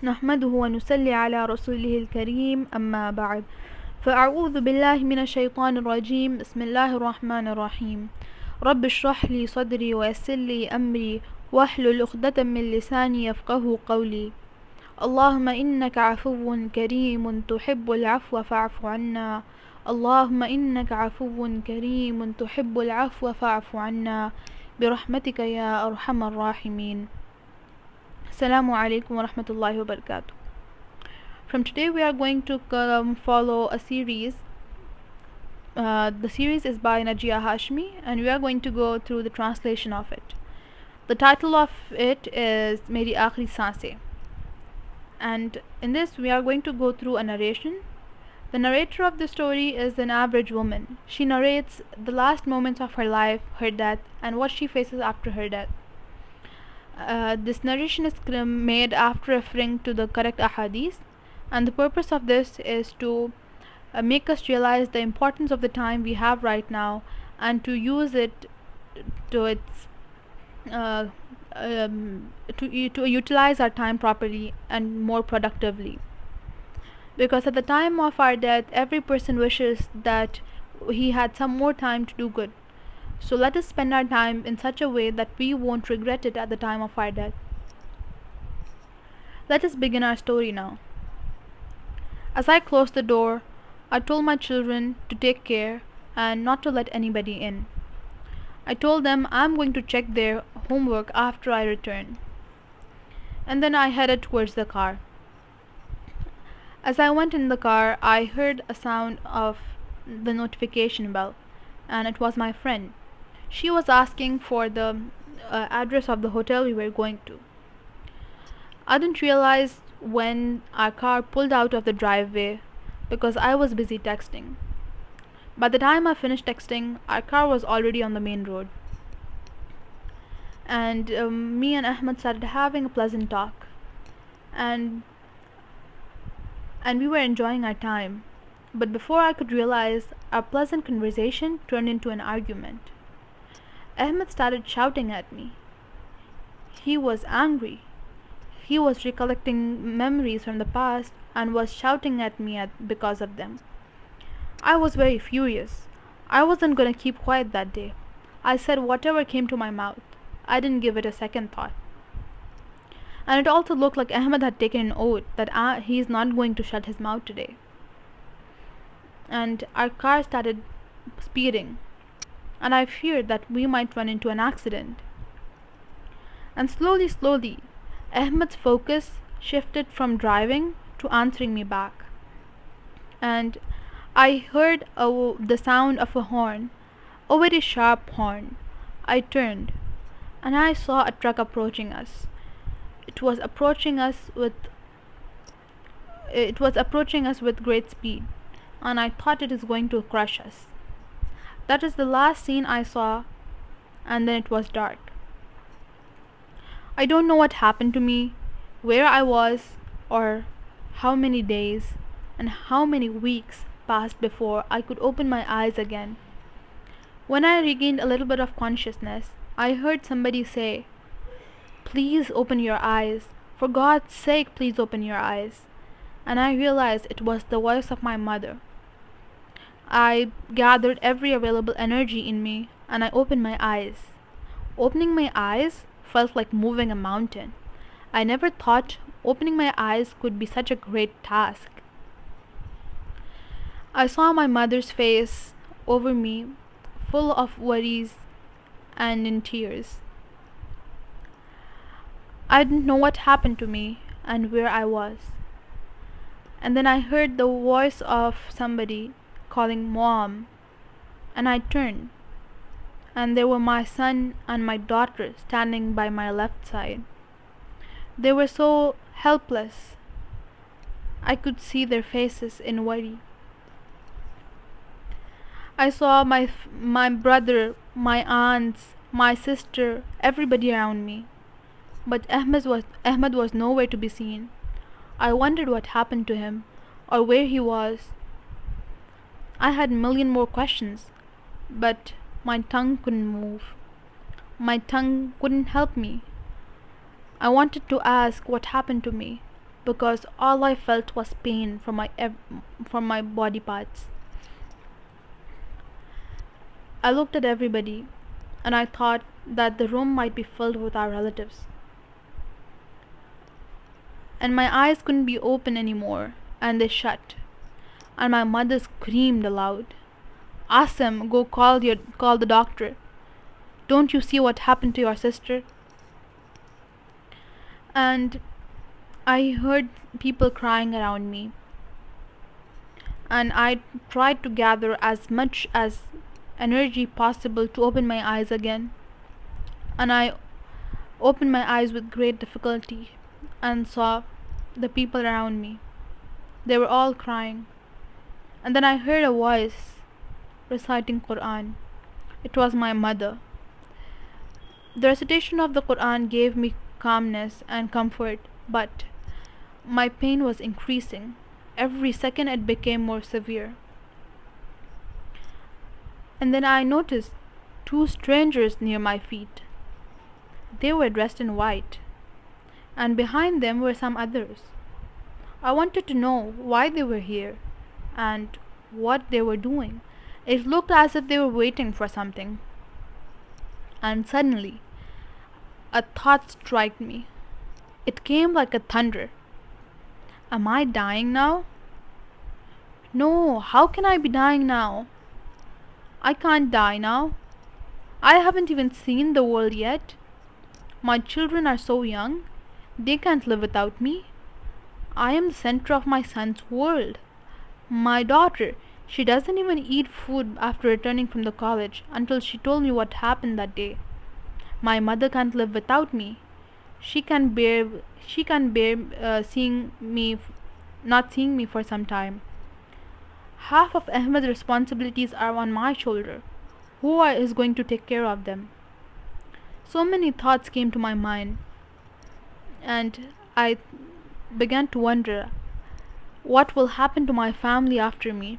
نحمده ونصلي على رسوله الكريم أما بعد فأعوذ بالله من الشيطان الرجيم بسم الله الرحمن الرحيم رب اشرح لي صدري ويسر لي أمري واحلل عقدة من لساني يفقه قولي اللهم إنك عفو كريم تحب العفو فاعف عنا اللهم إنك عفو كريم تحب العفو فاعف عنا برحمتك يا أرحم الراحمين. Assalamualaikum wa rahmatullahi wa barakatuh. From today we are going to follow a series. The series is by Najia Hashmi and we are going to go through the translation of it. The title of it is Meri Akhri Saansen. And in this we are going to go through a narration. The narrator of the story is an average woman. She narrates the last moments of her life, her death, and what she faces after her death. This narration is made after referring to the correct ahadith, and the purpose of this is to make us realize the importance of the time we have right now and to use it to its to utilize our time properly and more productively. Because at the time of our death, every person wishes that he had some more time to do good. So let us spend our time in such a way that we won't regret it at the time of our death. Let us begin our story now. As I closed the door, I told my children to take care and not to let anybody in. I told them I'm going to check their homework after I return. And then I headed towards the car. As I went in the car, I heard a sound of the notification bell, and it was my friend. She was asking for the address of the hotel we were going to. I didn't realize when our car pulled out of the driveway because I was busy texting. By the time I finished texting, our car was already on the main road. And me and Ahmed started having a pleasant talk. And we were enjoying our time. But before I could realize, our pleasant conversation turned into an argument. Ahmed started shouting at me. He was angry. He was recollecting memories from the past and was shouting at me because of them. I was very furious. I wasn't going to keep quiet that day. I said whatever came to my mouth. I didn't give it a second thought. And it also looked like Ahmed had taken an oath that he is not going to shut his mouth today. And our car started speeding, and I feared that we might run into an accident. And slowly, Ahmed's focus shifted from driving to answering me back. And I heard the sound of a horn, a very sharp horn. I turned, and I saw a truck approaching us. It was approaching us with great speed, and I thought it is going to crush us. That is the last scene I saw, and then it was dark. I don't know what happened to me, where I was, or how many days and how many weeks passed before I could open my eyes again. When I regained a little bit of consciousness, I heard somebody say, "Please open your eyes. For God's sake, please open your eyes." And I realized it was the voice of my mother. I gathered every available energy in me and I opened my eyes. Opening my eyes felt like moving a mountain. I never thought opening my eyes could be such a great task. I saw my mother's face over me, full of worries and in tears. I didn't know what happened to me and where I was. And then I heard the voice of somebody calling Mom, and I turned, and there were my son and my daughter standing by my left side. They were so helpless. I could see their faces in worry. I saw my brother, my aunts, my sister, everybody around me. But Ahmed was nowhere to be seen. I wondered what happened to him, or where he was. I had a million more questions, but my tongue couldn't move. My tongue couldn't help me. I wanted to ask what happened to me, because all I felt was pain from my body parts. I looked at everybody and I thought that the room might be filled with our relatives. And my eyes couldn't be open anymore, and they shut. And my mother screamed aloud, "Asim, go call the doctor. Don't you see what happened to your sister?" And I heard people crying around me, and I tried to gather as much as energy possible to open my eyes again. And I opened my eyes with great difficulty and saw the people around me. They were all crying. And then I heard a voice reciting Quran. It was my mother. The recitation of the Quran gave me calmness and comfort, but my pain was increasing. Every second it became more severe. And then I noticed two strangers near my feet. They were dressed in white, and behind them were some others. I wanted to know why they were here and what they were doing. It looked as if they were waiting for something. And suddenly, a thought struck me. It came like a thunder. Am I dying now? No, how can I be dying now? I can't die now. I haven't even seen the world yet. My children are so young, they can't live without me. I am the center of my son's world. My daughter, she doesn't even eat food after returning from the college until she told me what happened that day. My mother can't live without me. She can bear seeing me not seeing me for some time. Half of Ahmed's responsibilities are on my shoulder. Is going to take care of them? So many thoughts came to my mind, and I began to wonder what will happen to my family after me.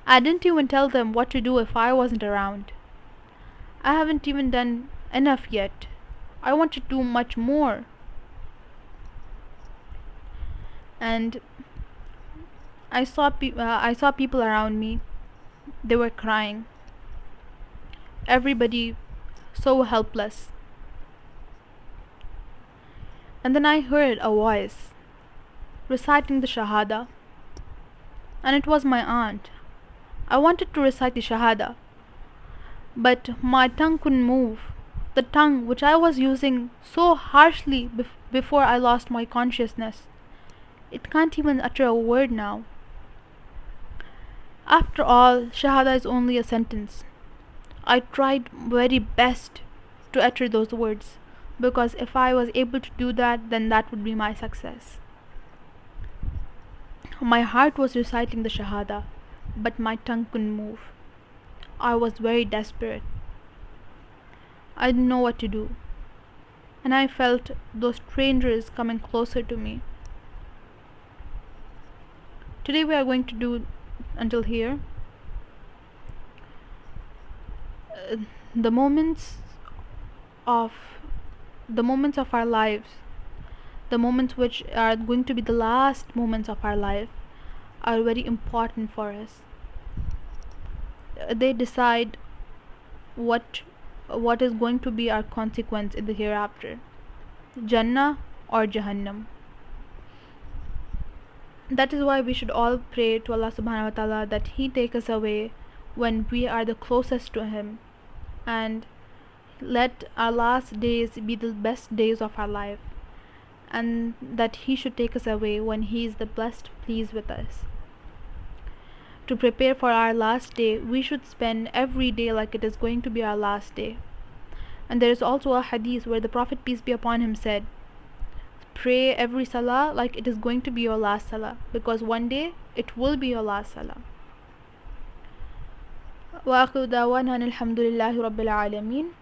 I didn't even tell them what to do if I wasn't around. I haven't even done enough yet. I want to do much more. And I saw people around me. They were crying. Everybody so helpless. And then I heard a voice reciting the Shahada, and it was my aunt. I wanted to recite the Shahada, but my tongue couldn't move. The tongue which I was using so harshly before I lost my consciousness. It can't even utter a word now. After all, Shahada is only a sentence. I tried very best to utter those words, because if I was able to do that, then that would be my success. My heart was reciting the Shahada, but my tongue couldn't move. I was very desperate. I didn't know what to do, and I felt those strangers coming closer to me. Today we are going to do until here. The moments of our lives, the moments which are going to be the last moments of our life, are very important for us. They decide what is going to be our consequence in the hereafter, Jannah or Jahannam. That is why we should all pray to Allah subhanahu wa ta'ala that He take us away when we are the closest to Him, and let our last days be the best days of our life, and that He should take us away when He is the blessed pleased with us. To prepare for our last day, we should spend every day like it is going to be our last day. And there is also a hadith where the Prophet, peace be upon him, said, pray every salah like it is going to be your last salah, because one day it will be your last salah. وآخر دعوانا الحمد لله رب العالمين.